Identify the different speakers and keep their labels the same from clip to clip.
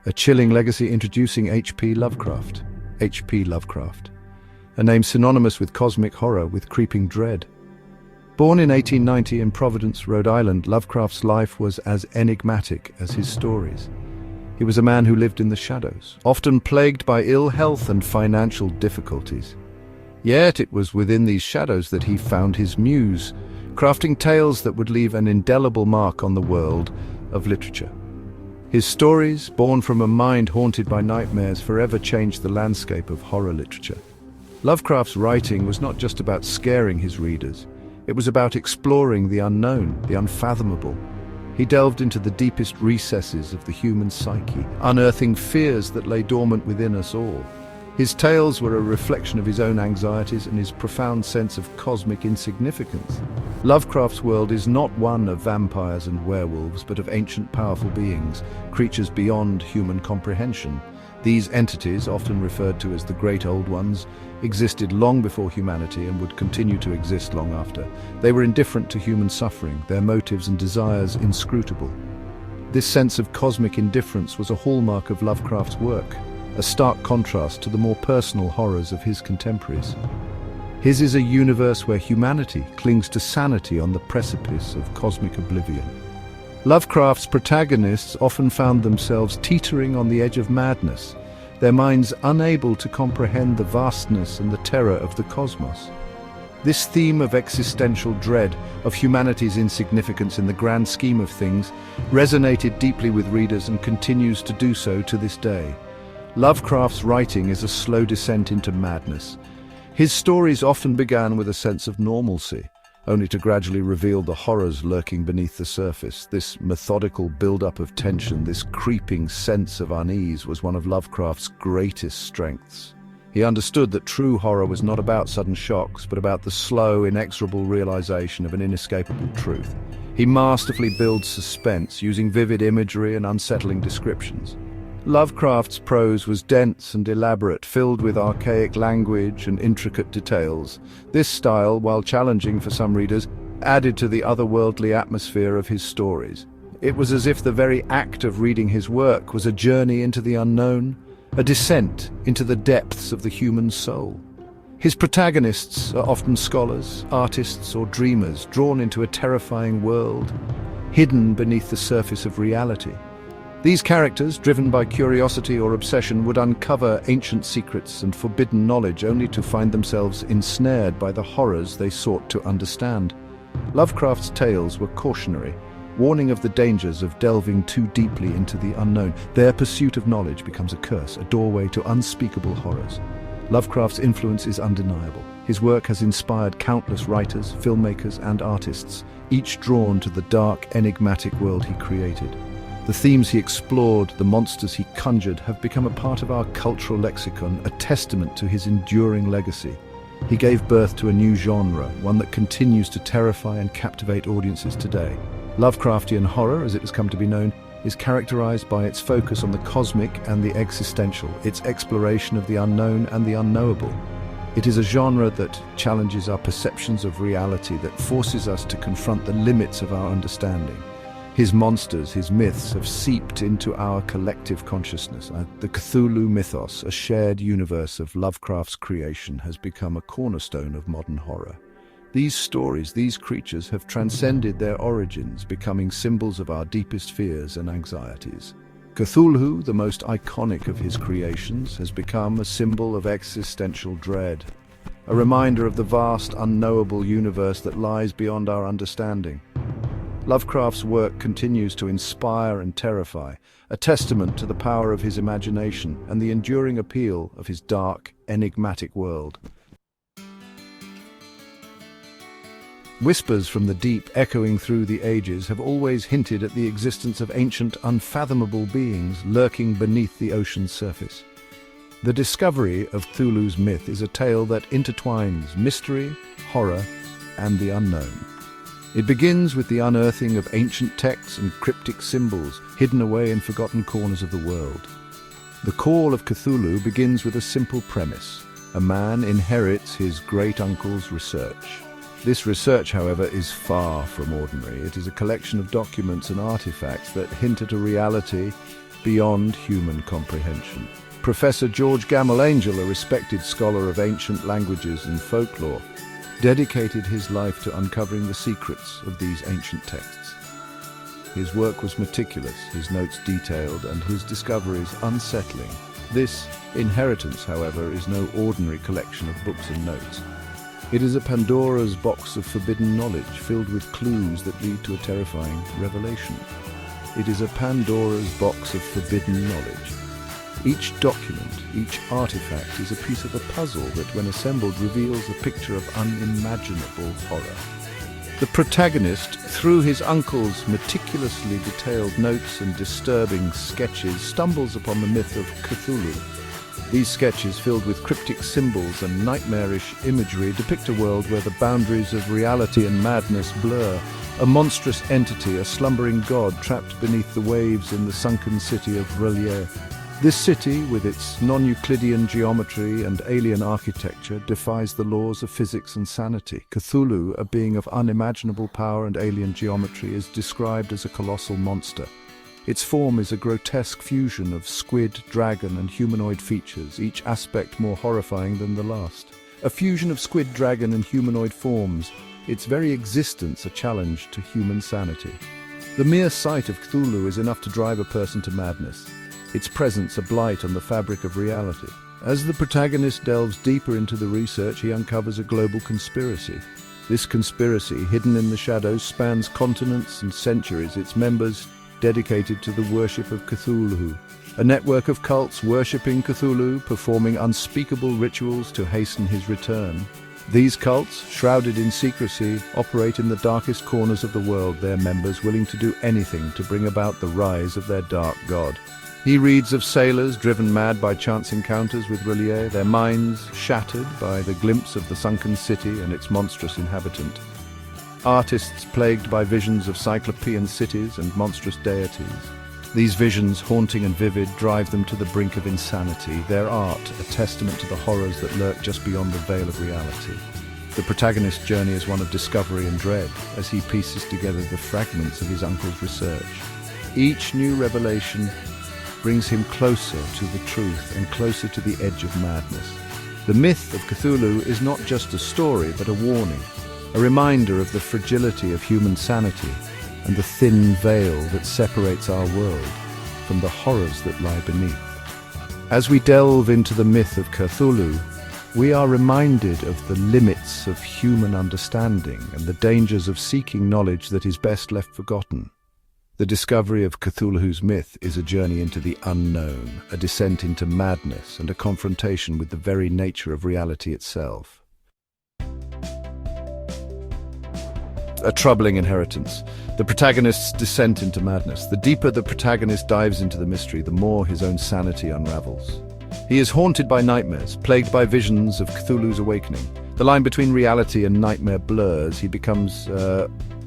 Speaker 1: A chilling legacy introducing H.P. Lovecraft. H.P. Lovecraft, a name synonymous with cosmic horror, with creeping dread. Born in 1890 in Providence, Rhode Island, Lovecraft's life was as enigmatic as his stories. He was a man who lived in the shadows, often plagued by ill health and financial difficulties. Yet it was within these shadows that he found his muse, crafting tales that would leave an indelible mark on the world of literature. His stories, born from a mind haunted by nightmares, forever changed the landscape of horror literature. Lovecraft's writing was not just about scaring his readers. It was about exploring the unknown, the unfathomable. He delved into the deepest recesses of the human psyche, unearthing fears that lay dormant within us all. His tales were a reflection of his own anxieties and his profound sense of cosmic insignificance. Lovecraft's world is not one of vampires and werewolves, but of ancient powerful beings, creatures beyond human comprehension. These entities, often referred to as the Great Old Ones, existed long before humanity and would continue to exist long after. They were indifferent to human suffering, their motives and desires inscrutable. This sense of cosmic indifference was a hallmark of Lovecraft's work, a stark contrast to the more personal horrors of his contemporaries. His is a universe where humanity clings to sanity on the precipice of cosmic oblivion. Lovecraft's protagonists often found themselves teetering on the edge of madness, their minds unable to comprehend the vastness and the terror of the cosmos. This theme of existential dread, of humanity's insignificance in the grand scheme of things, resonated deeply with readers and continues to do so to this day. Lovecraft's writing is a slow descent into madness. His stories often began with a sense of normalcy, only to gradually reveal the horrors lurking beneath the surface. This methodical build-up of tension, this creeping sense of unease, was one of Lovecraft's greatest strengths. He understood that true horror was not about sudden shocks, but about the slow, inexorable realization of an inescapable truth. He masterfully builds suspense, using vivid imagery and unsettling descriptions. Lovecraft's prose was dense and elaborate, filled with archaic language and intricate details. This style, while challenging for some readers, added to the otherworldly atmosphere of his stories. It was as if the very act of reading his work was a journey into the unknown, a descent into the depths of the human soul. His protagonists are often scholars, artists, or dreamers, drawn into a terrifying world, hidden beneath the surface of reality. These characters, driven by curiosity or obsession, would uncover ancient secrets and forbidden knowledge, only to find themselves ensnared by the horrors they sought to understand. Lovecraft's tales were cautionary, warning of the dangers of delving too deeply into the unknown. Their pursuit of knowledge becomes a curse, a doorway to unspeakable horrors. Lovecraft's influence is undeniable. His work has inspired countless writers, filmmakers, and artists, each drawn to the dark, enigmatic world he created. The themes he explored, the monsters he conjured, have become a part of our cultural lexicon, a testament to his enduring legacy. He gave birth to a new genre, one that continues to terrify and captivate audiences today. Lovecraftian horror, as it has come to be known, is characterized by its focus on the cosmic and the existential, its exploration of the unknown and the unknowable. It is a genre that challenges our perceptions of reality, that forces us to confront the limits of our understanding. His monsters, his myths, have seeped into our collective consciousness. The Cthulhu mythos, a shared universe of Lovecraft's creation, has become a cornerstone of modern horror. These stories, these creatures, have transcended their origins, becoming symbols of our deepest fears and anxieties. Cthulhu, the most iconic of his creations, has become a symbol of existential dread, a reminder of the vast, unknowable universe that lies beyond our understanding. Lovecraft's work continues to inspire and terrify, a testament to the power of his imagination and the enduring appeal of his dark, enigmatic world. Whispers from the deep, echoing through the ages, have always hinted at the existence of ancient, unfathomable beings lurking beneath the ocean's surface. The discovery of Cthulhu's myth is a tale that intertwines mystery, horror, and the unknown. It begins with the unearthing of ancient texts and cryptic symbols hidden away in forgotten corners of the world. The Call of Cthulhu begins with a simple premise. A man inherits his great-uncle's research. This research, however, is far from ordinary. It is a collection of documents and artifacts that hint at a reality beyond human comprehension. Professor George Gamel-Angel, a respected scholar of ancient languages and folklore, dedicated his life to uncovering the secrets of these ancient texts. His work was meticulous, his notes detailed, and his discoveries unsettling. This inheritance, however, is no ordinary collection of books and notes. It is a Pandora's box of forbidden knowledge, filled with clues that lead to a terrifying revelation. It is a Pandora's box of forbidden knowledge. Each document, each artifact is a piece of a puzzle that, when assembled, reveals a picture of unimaginable horror. The protagonist, through his uncle's meticulously detailed notes and disturbing sketches, stumbles upon the myth of Cthulhu. These sketches, filled with cryptic symbols and nightmarish imagery, depict a world where the boundaries of reality and madness blur. A monstrous entity, a slumbering god trapped beneath the waves in the sunken city of R'lyeh. This city, with its non-Euclidean geometry and alien architecture, defies the laws of physics and sanity. Cthulhu, a being of unimaginable power and alien geometry, is described as a colossal monster. Its form is a grotesque fusion of squid, dragon, and humanoid features, each aspect more horrifying than the last. A fusion of squid, dragon, and humanoid forms, its very existence a challenge to human sanity. The mere sight of Cthulhu is enough to drive a person to madness, its presence a blight on the fabric of reality. As the protagonist delves deeper into the research, he uncovers a global conspiracy. This conspiracy, hidden in the shadows, spans continents and centuries, its members dedicated to the worship of Cthulhu. A network of cults worshipping Cthulhu, performing unspeakable rituals to hasten his return. These cults, shrouded in secrecy, operate in the darkest corners of the world, their members willing to do anything to bring about the rise of their dark god. He reads of sailors driven mad by chance encounters with R'lyeh, their minds shattered by the glimpse of the sunken city and its monstrous inhabitant. Artists plagued by visions of cyclopean cities and monstrous deities. These visions, haunting and vivid, drive them to the brink of insanity, their art a testament to the horrors that lurk just beyond the veil of reality. The protagonist's journey is one of discovery and dread, as he pieces together the fragments of his uncle's research. Each new revelation brings him closer to the truth and closer to the edge of madness. The myth of Cthulhu is not just a story, but a warning, a reminder of the fragility of human sanity and the thin veil that separates our world from the horrors that lie beneath. As we delve into the myth of Cthulhu, we are reminded of the limits of human understanding and the dangers of seeking knowledge that is best left forgotten. The discovery of Cthulhu's myth is a journey into the unknown, a descent into madness, and a confrontation with the very nature of reality itself. A troubling inheritance. The protagonist's descent into madness. The deeper the protagonist dives into the mystery, the more his own sanity unravels. He is haunted by nightmares, plagued by visions of Cthulhu's awakening. The line between reality and nightmare blurs. He becomes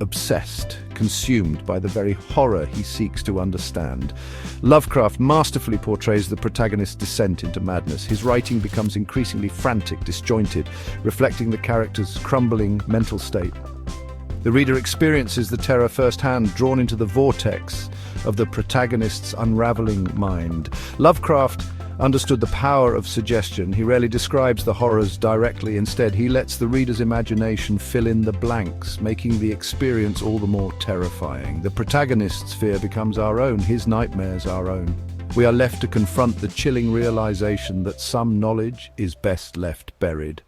Speaker 1: obsessed, consumed by the very horror he seeks to understand. Lovecraft masterfully portrays the protagonist's descent into madness. His writing becomes increasingly frantic, disjointed, reflecting the character's crumbling mental state. The reader experiences the terror firsthand, drawn into the vortex of the protagonist's unraveling mind. Lovecraft understood the power of suggestion. He rarely describes the horrors directly. Instead, he lets the reader's imagination fill in the blanks, making the experience all the more terrifying. The protagonist's fear becomes our own, his nightmares our own. We are left to confront the chilling realization that some knowledge is best left buried.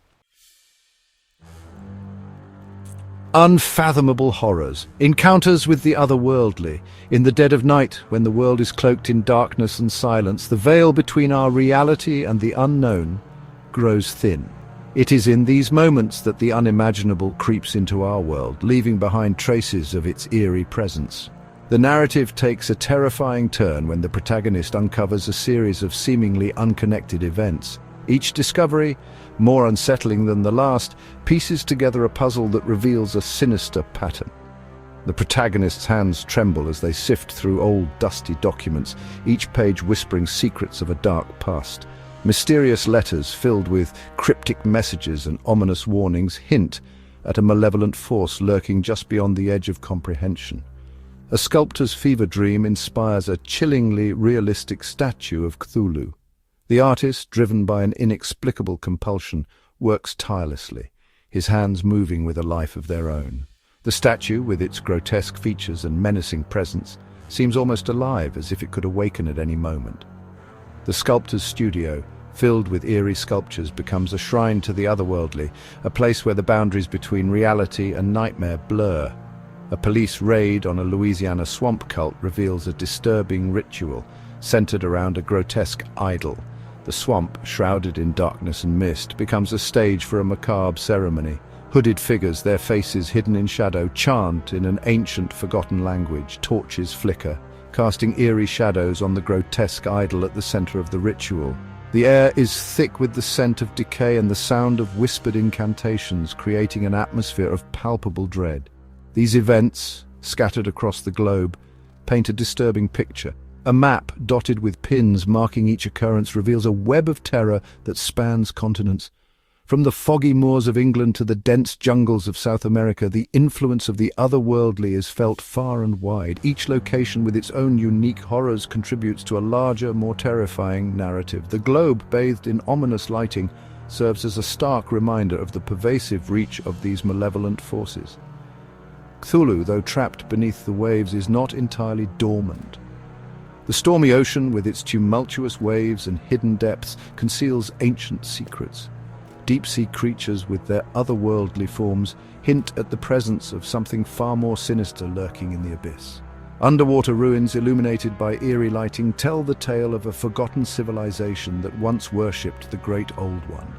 Speaker 1: Unfathomable horrors, encounters with the otherworldly. In the dead of night, when the world is cloaked in darkness and silence, the veil between our reality and the unknown grows thin. It is in these moments that the unimaginable creeps into our world, leaving behind traces of its eerie presence. The narrative takes a terrifying turn when the protagonist uncovers a series of seemingly unconnected events. Each discovery, more unsettling than the last, pieces together a puzzle that reveals a sinister pattern. The protagonist's hands tremble as they sift through old, dusty documents, each page whispering secrets of a dark past. Mysterious letters filled with cryptic messages and ominous warnings hint at a malevolent force lurking just beyond the edge of comprehension. A sculptor's fever dream inspires a chillingly realistic statue of Cthulhu. The artist, driven by an inexplicable compulsion, works tirelessly, his hands moving with a life of their own. The statue, with its grotesque features and menacing presence, seems almost alive, as if it could awaken at any moment. The sculptor's studio, filled with eerie sculptures, becomes a shrine to the otherworldly, a place where the boundaries between reality and nightmare blur. A police raid on a Louisiana swamp cult reveals a disturbing ritual centered around a grotesque idol. The swamp, shrouded in darkness and mist, becomes a stage for a macabre ceremony. Hooded figures, their faces hidden in shadow, chant in an ancient, forgotten language. Torches flicker, casting eerie shadows on the grotesque idol at the center of the ritual. The air is thick with the scent of decay and the sound of whispered incantations, creating an atmosphere of palpable dread. These events, scattered across the globe, paint a disturbing picture. A map dotted with pins marking each occurrence reveals a web of terror that spans continents. From the foggy moors of England to the dense jungles of South America, the influence of the otherworldly is felt far and wide. Each location with its own unique horrors contributes to a larger, more terrifying narrative. The globe, bathed in ominous lighting, serves as a stark reminder of the pervasive reach of these malevolent forces. Cthulhu, though trapped beneath the waves, is not entirely dormant. The stormy ocean, with its tumultuous waves and hidden depths, conceals ancient secrets. Deep-sea creatures with their otherworldly forms hint at the presence of something far more sinister lurking in the abyss. Underwater ruins illuminated by eerie lighting tell the tale of a forgotten civilization that once worshipped the Great Old One.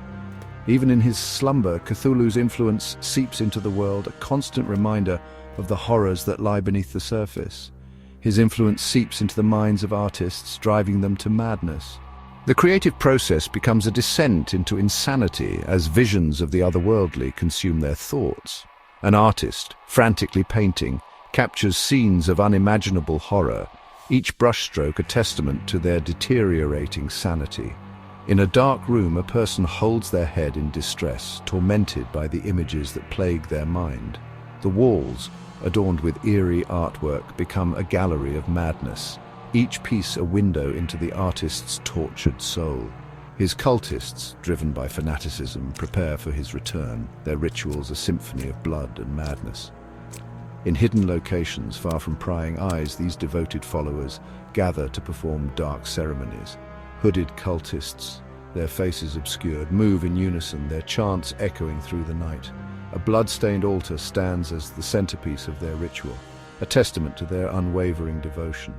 Speaker 1: Even in his slumber, Cthulhu's influence seeps into the world, a constant reminder of the horrors that lie beneath the surface. His influence seeps into the minds of artists, driving them to madness. The creative process becomes a descent into insanity as visions of the otherworldly consume their thoughts. An artist, frantically painting, captures scenes of unimaginable horror, each brushstroke a testament to their deteriorating sanity. In a dark room, a person holds their head in distress, tormented by the images that plague their mind. The walls, adorned with eerie artwork, become a gallery of madness, each piece a window into the artist's tortured soul. His cultists, driven by fanaticism, prepare for his return, their rituals a symphony of blood and madness. In hidden locations, far from prying eyes, these devoted followers gather to perform dark ceremonies. Hooded cultists, their faces obscured, move in unison, their chants echoing through the night. A blood-stained altar stands as the centerpiece of their ritual, a testament to their unwavering devotion.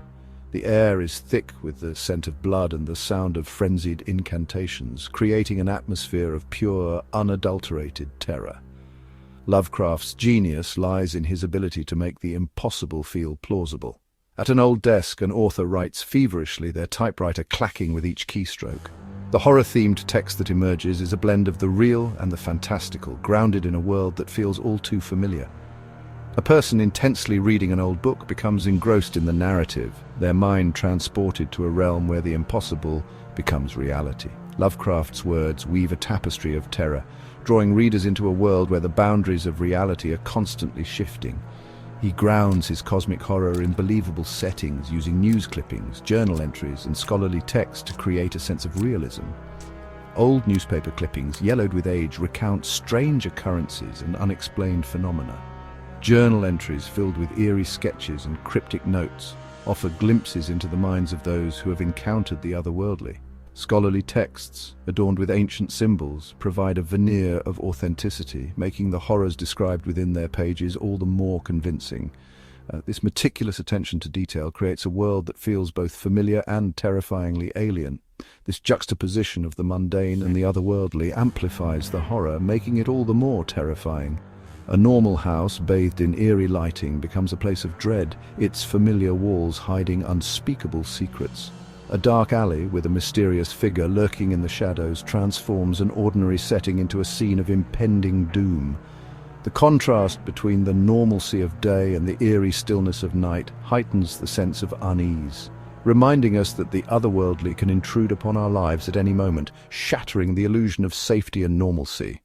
Speaker 1: The air is thick with the scent of blood and the sound of frenzied incantations, creating an atmosphere of pure, unadulterated terror. Lovecraft's genius lies in his ability to make the impossible feel plausible. At an old desk, an author writes feverishly, their typewriter clacking with each keystroke. The horror-themed text that emerges is a blend of the real and the fantastical, grounded in a world that feels all too familiar. A person intensely reading an old book becomes engrossed in the narrative, their mind transported to a realm where the impossible becomes reality. Lovecraft's words weave a tapestry of terror, drawing readers into a world where the boundaries of reality are constantly shifting. He grounds his cosmic horror in believable settings, using news clippings, journal entries, and scholarly text to create a sense of realism. Old newspaper clippings, yellowed with age, recount strange occurrences and unexplained phenomena. Journal entries filled with eerie sketches and cryptic notes offer glimpses into the minds of those who have encountered the otherworldly. Scholarly texts, adorned with ancient symbols, provide a veneer of authenticity, making the horrors described within their pages all the more convincing. This meticulous attention to detail creates a world that feels both familiar and terrifyingly alien. This juxtaposition of the mundane and the otherworldly amplifies the horror, making it all the more terrifying. A normal house, bathed in eerie lighting, becomes a place of dread, its familiar walls hiding unspeakable secrets. A dark alley with a mysterious figure lurking in the shadows transforms an ordinary setting into a scene of impending doom. The contrast between the normalcy of day and the eerie stillness of night heightens the sense of unease, reminding us that the otherworldly can intrude upon our lives at any moment, shattering the illusion of safety and normalcy.